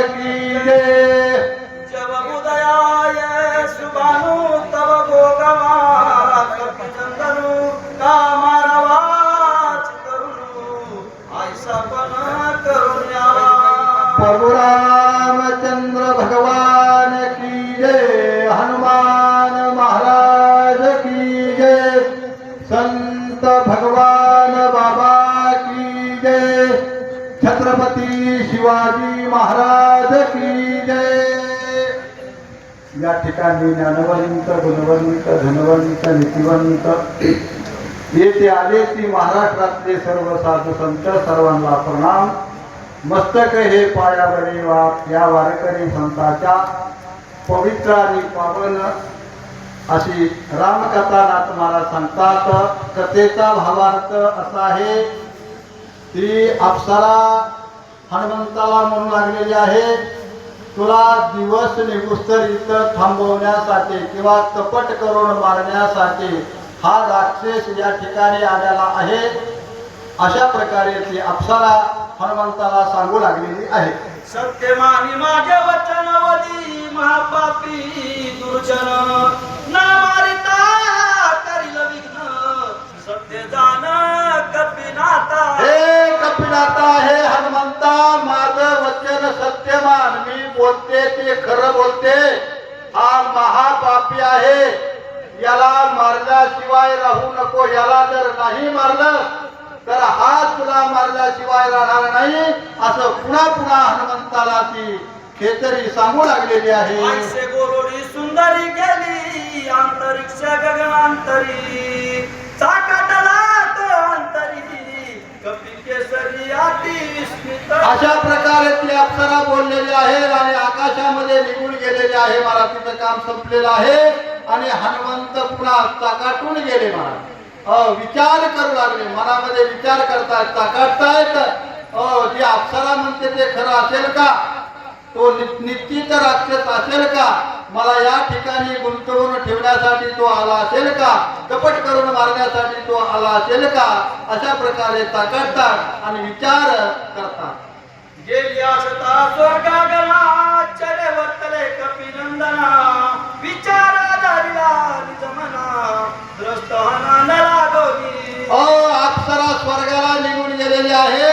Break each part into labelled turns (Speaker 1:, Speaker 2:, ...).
Speaker 1: की जय।
Speaker 2: जब उदयाय सुबानु तब भोगवा कपिचंदनु कामारवाच करुनु ऐसा पण करुण्यावा।
Speaker 1: प्रभु रामचंद्र भगवान की जय। हनुमान महाराज की जय। संत भगवान बाबा की जय। छत्रपती शिवाजी महाराज की जय। या ठिकाणी ज्ञानवंत गुणवंत धनवंत नीतिवंत येथे आले ती महाराष्ट्रातले सर्व साधू संत सर्वांना प्रणाम। मस्तक हे पायावरी या वारकरी संतांच्या पवित्र आणि पावन अशी रामकथा नाथ महाराज सांगतात। कथेचा भावार्थ असा आहे की अप्सरा हनुमंताला म्हणू लागलेली आहे, तुला दिवस निगुस्तर इथं थांबवण्यासाठी किंवा कपट करून मारण्यासाठी हा राक्षस या ठिकाणी आलेला आहे। अशा प्रकारे ती अप्सरा हनुमंताला सांगू लागलेली आहे।
Speaker 2: सत्यमानी माझे वचनवदी महापापी दुर्जन न मारिता करील विघ्न सत्य जाण कपिनाथा।
Speaker 1: हे कपिनाथा, हे हनुमंता, माझं वचन सत्यमान, मी बोलते ते खरं बोलते। हा महापापी आहे, याला मारल्याशिवाय राहू नको। याला जर नाही मारलं तर हा तुला मारल्याशिवाय राहणार नाही, असं पुन्हा पुन्हा हनुमंताला ती खेचरी सांगू लागलेली आहे।
Speaker 2: ऐसे गोरोडी सुंदरी गेली अंतरिक्ष गगनांतरी चाकाटला तो अंतरी कपी केसरी अति विस्मित।
Speaker 1: अशा प्रकारे ती अप्सरा बोललेली आहे आणि आकाशामध्ये निघून गेलेली आहे। मला तिचं काम संपलेलं आहे आणि हनुमंत पुन्हा चाकाटून गेले। महाराज विचार करू लागले, मनामध्ये विचार करतायत, चाकाटतायत। जी अप्सरा म्हणते ते खरं असेल का? तो निश्चित राक्षस असेल का? मला या ठिकाणी गुंतवून ठेवण्यासाठी तो आला असेल का? कपट करून मारण्यासाठी तो आला असेल का? अशा प्रकारे चाकाटतात आणि विचार करतात।
Speaker 2: गेली असता स्वर्गागला चढवतले कपिनंदना विचार धरिला निजमना द्रष्ट हनानला दोनी।
Speaker 1: अप्सरा स्वर्गाला निघून गेलेली आहे।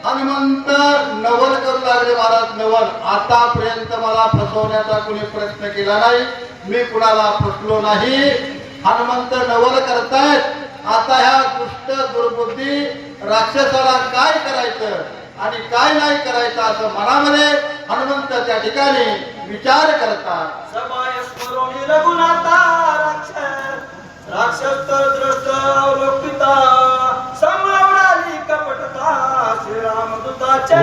Speaker 1: हनुमंत नवल करू लागले, महाराज नवल, आतापर्यंत मला फसवण्याचा कुणी प्रयत्न केला नाही, मी कुणाला फसलो नाही। हनुमंत नवल करतायत। आता ह्या दुष्ट दुर्बुद्धी राक्षसाला काय करायचं आणि काय नाही करायचं असं मनामध्ये हनुमंत त्या ठिकाणी विचार करतात।
Speaker 2: सबाय स्मरोणी रघुनाथा राक्षस तर द्रष्ट अवलोकिता समावडाली कपटता श्रीरामदूताच्या